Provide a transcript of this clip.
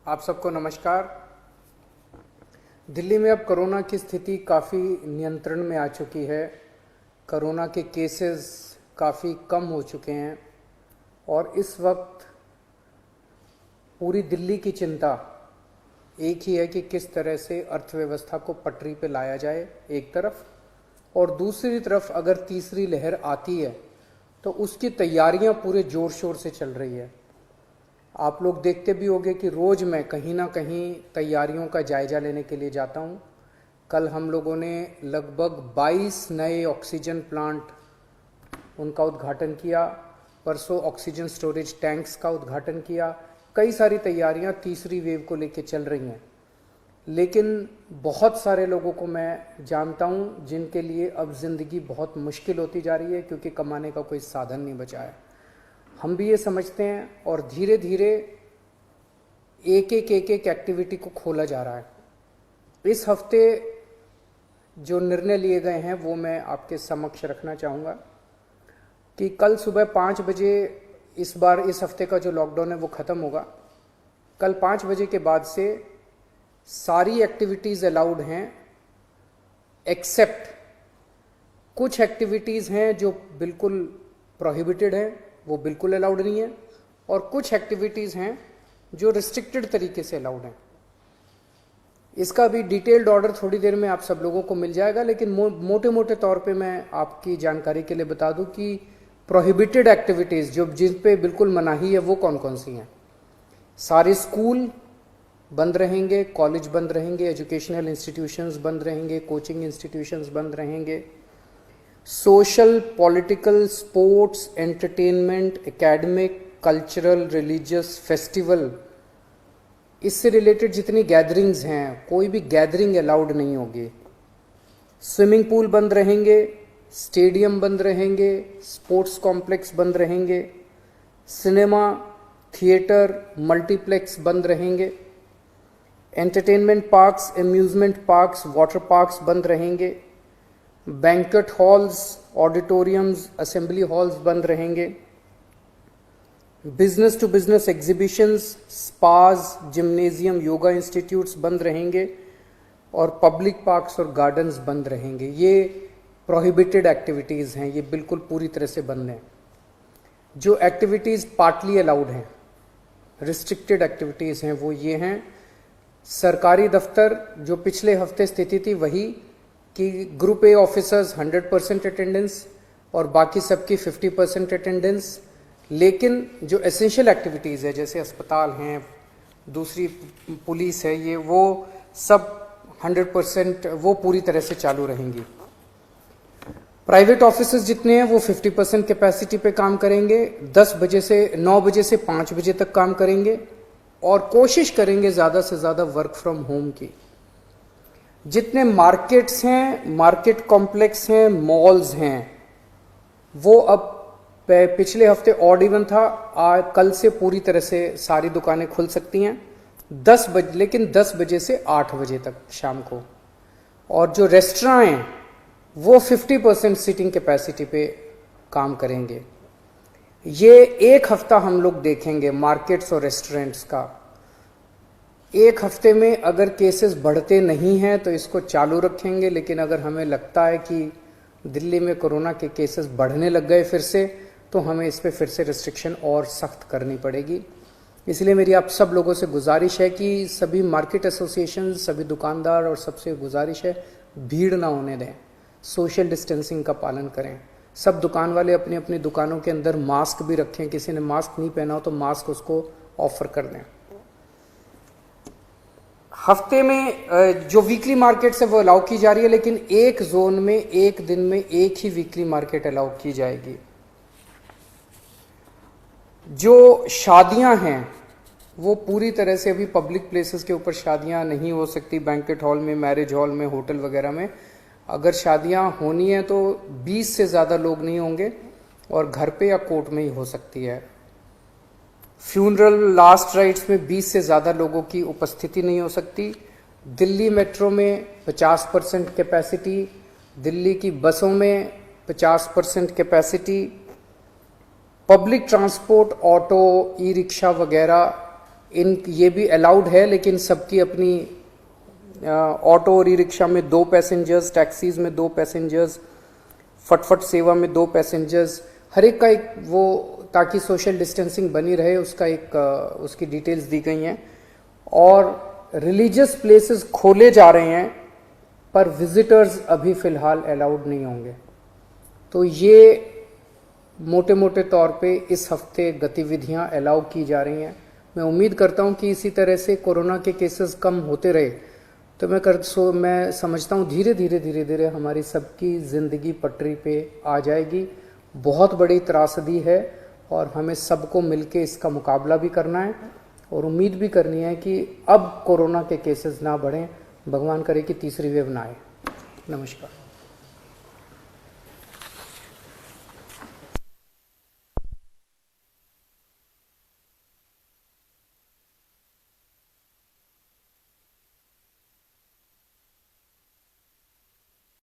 आप सबको नमस्कार। दिल्ली में अब कोरोना की स्थिति काफ़ी नियंत्रण में आ चुकी है। कोरोना के केसेस काफ़ी कम हो चुके हैं और इस वक्त पूरी दिल्ली की चिंता एक ही है कि किस तरह से अर्थव्यवस्था को पटरी पे लाया जाए एक तरफ, और दूसरी तरफ अगर तीसरी लहर आती है तो उसकी तैयारियां पूरे ज़ोर शोर से चल रही है। आप लोग देखते भी होंगे कि रोज़ मैं कहीं ना कहीं तैयारियों का जायज़ा लेने के लिए जाता हूं। कल हम लोगों ने लगभग 22 नए ऑक्सीजन प्लांट उनका उद्घाटन किया, परसों ऑक्सीजन स्टोरेज टैंक्स का उद्घाटन किया। कई सारी तैयारियां तीसरी वेव को लेकर चल रही हैं, लेकिन बहुत सारे लोगों को मैं जानता हूं जिनके लिए अब ज़िंदगी बहुत मुश्किल होती जा रही है क्योंकि कमाने का कोई साधन नहीं बचा है। हम भी ये समझते हैं और धीरे धीरे एक एक एक्टिविटी को खोला जा रहा है। इस हफ्ते जो निर्णय लिए गए हैं वो मैं आपके समक्ष रखना चाहूँगा कि कल सुबह 5 बजे इस बार इस हफ्ते का जो लॉकडाउन है वो ख़त्म होगा। कल 5 बजे के बाद से सारी एक्टिविटीज़ अलाउड हैं, एक्सेप्ट कुछ एक्टिविटीज़ हैं जो बिल्कुल प्रोहिबिटेड हैं, वो बिल्कुल अलाउड नहीं है, और कुछ एक्टिविटीज़ हैं जो रिस्ट्रिक्टेड तरीके से अलाउड हैं। इसका भी डिटेल्ड ऑर्डर थोड़ी देर में आप सब लोगों को मिल जाएगा, लेकिन मोटे मोटे तौर पे मैं आपकी जानकारी के लिए बता दूं कि प्रोहिबिटेड एक्टिविटीज़ जो जिन पे बिल्कुल मनाही है वो कौन कौन सी हैं। सारे स्कूल बंद रहेंगे, कॉलेज बंद रहेंगे, एजुकेशनल इंस्टीट्यूशंस बंद रहेंगे, कोचिंग इंस्टीट्यूशंस बंद रहेंगे, social, political, sports, entertainment, academic, cultural, religious, festival, इससे रिलेटेड जितनी गैदरिंग्स हैं कोई भी गैदरिंग अलाउड नहीं होगी। स्विमिंग पूल बंद रहेंगे, स्टेडियम बंद रहेंगे, स्पोर्ट्स कॉम्प्लेक्स बंद रहेंगे, सिनेमा, थिएटर, मल्टीप्लेक्स बंद रहेंगे, entertainment parks, amusement parks, water parks बंद रहेंगे, banquet halls, auditoriums, assembly halls बंद रहेंगे, business to business exhibitions, spas, gymnasium, yoga institutes बंद रहेंगे, और पब्लिक पार्क्स और गार्डन्स बंद रहेंगे। ये प्रोहिबिटेड एक्टिविटीज़ हैं, ये बिल्कुल पूरी तरह से बंद हैं। जो एक्टिविटीज़ पार्टली अलाउड हैं, रिस्ट्रिक्टेड एक्टिविटीज़ हैं, वो ये हैं। सरकारी दफ्तर जो पिछले हफ्ते स्थिति थी वही कि ग्रुप ए ऑफिसर्स 100% अटेंडेंस और बाकी सबकी 50% अटेंडेंस, लेकिन जो एसेंशियल एक्टिविटीज़ है जैसे अस्पताल हैं, दूसरी पुलिस है, ये वो सब 100% वो पूरी तरह से चालू रहेंगी। प्राइवेट ऑफिसेज जितने हैं वो 50% कैपेसिटी पे काम करेंगे, 9 बजे से 5 बजे तक काम करेंगे और कोशिश करेंगे ज़्यादा से ज़्यादा वर्क फ्रॉम होम की। जितने मार्केट्स हैं, मार्केट कॉम्प्लेक्स हैं, मॉल्स हैं, वो अब पिछले हफ्ते ऑड इवन था, कल से पूरी तरह से सारी दुकानें खुल सकती हैं 10 बजे, लेकिन 10 बजे से 8 बजे तक शाम को। और जो रेस्टोरेंट हैं वो 50% सीटिंग कैपेसिटी पे काम करेंगे। ये एक हफ्ता हम लोग देखेंगे मार्केट्स और रेस्टोरेंट्स का। एक हफ्ते में अगर केसेस बढ़ते नहीं हैं तो इसको चालू रखेंगे, लेकिन अगर हमें लगता है कि दिल्ली में कोरोना के केसेस बढ़ने लग गए फिर से, तो हमें इस पे फिर से रिस्ट्रिक्शन और सख्त करनी पड़ेगी। इसलिए मेरी आप सब लोगों से गुजारिश है कि सभी मार्केट एसोसिएशन, सभी दुकानदार और सबसे गुजारिश है भीड़ ना होने दें, सोशल डिस्टेंसिंग का पालन करें। सब दुकान वाले अपनी अपनी दुकानों के अंदर मास्क भी रखें, किसी ने मास्क नहीं पहना हो तो मास्क उसको ऑफर कर दें। हफ्ते में जो वीकली मार्केट्स है वो अलाउ की जा रही है, लेकिन एक जोन में एक दिन में एक ही वीकली मार्केट अलाउ की जाएगी। जो शादियां हैं वो पूरी तरह से अभी पब्लिक प्लेसेस के ऊपर शादियां नहीं हो सकती, बैंक्वेट हॉल में, मैरिज हॉल में, होटल वगैरह में। अगर शादियां होनी है तो 20 से ज़्यादा लोग नहीं होंगे और घर पे या कोर्ट में ही हो सकती है। फ्यूनरल, लास्ट राइट्स में 20 से ज़्यादा लोगों की उपस्थिति नहीं हो सकती। दिल्ली मेट्रो में 50% कैपेसिटी, दिल्ली की बसों में 50% capacity, public transport, auto, e rickshaw वगैरह इन ये भी अलाउड है, लेकिन सबकी अपनी ऑटो और ई रिक्शा में 2 पैसेंजर्स, टैक्सीज में 2 पैसेंजर्स, फटफट सेवा में 2 पैसेंजर्स, हर एक का एक वो, ताकि सोशल डिस्टेंसिंग बनी रहे, उसका एक उसकी डिटेल्स दी गई हैं। और रिलीजियस प्लेसेस खोले जा रहे हैं, पर विजिटर्स अभी फिलहाल अलाउड नहीं होंगे। तो ये मोटे मोटे तौर पे इस हफ्ते गतिविधियां अलाउ की जा रही हैं। मैं उम्मीद करता हूं कि इसी तरह से कोरोना के केसेस कम होते रहे तो मैं समझता हूं धीरे धीरे हमारी सबकी ज़िंदगी पटरी पे आ जाएगी। बहुत बड़ी त्रासदी है और हमें सबको मिलके इसका मुकाबला भी करना है और उम्मीद भी करनी है कि अब कोरोना के केसेस ना बढ़ें, भगवान करे कि तीसरी वेव ना आए। नमस्कार।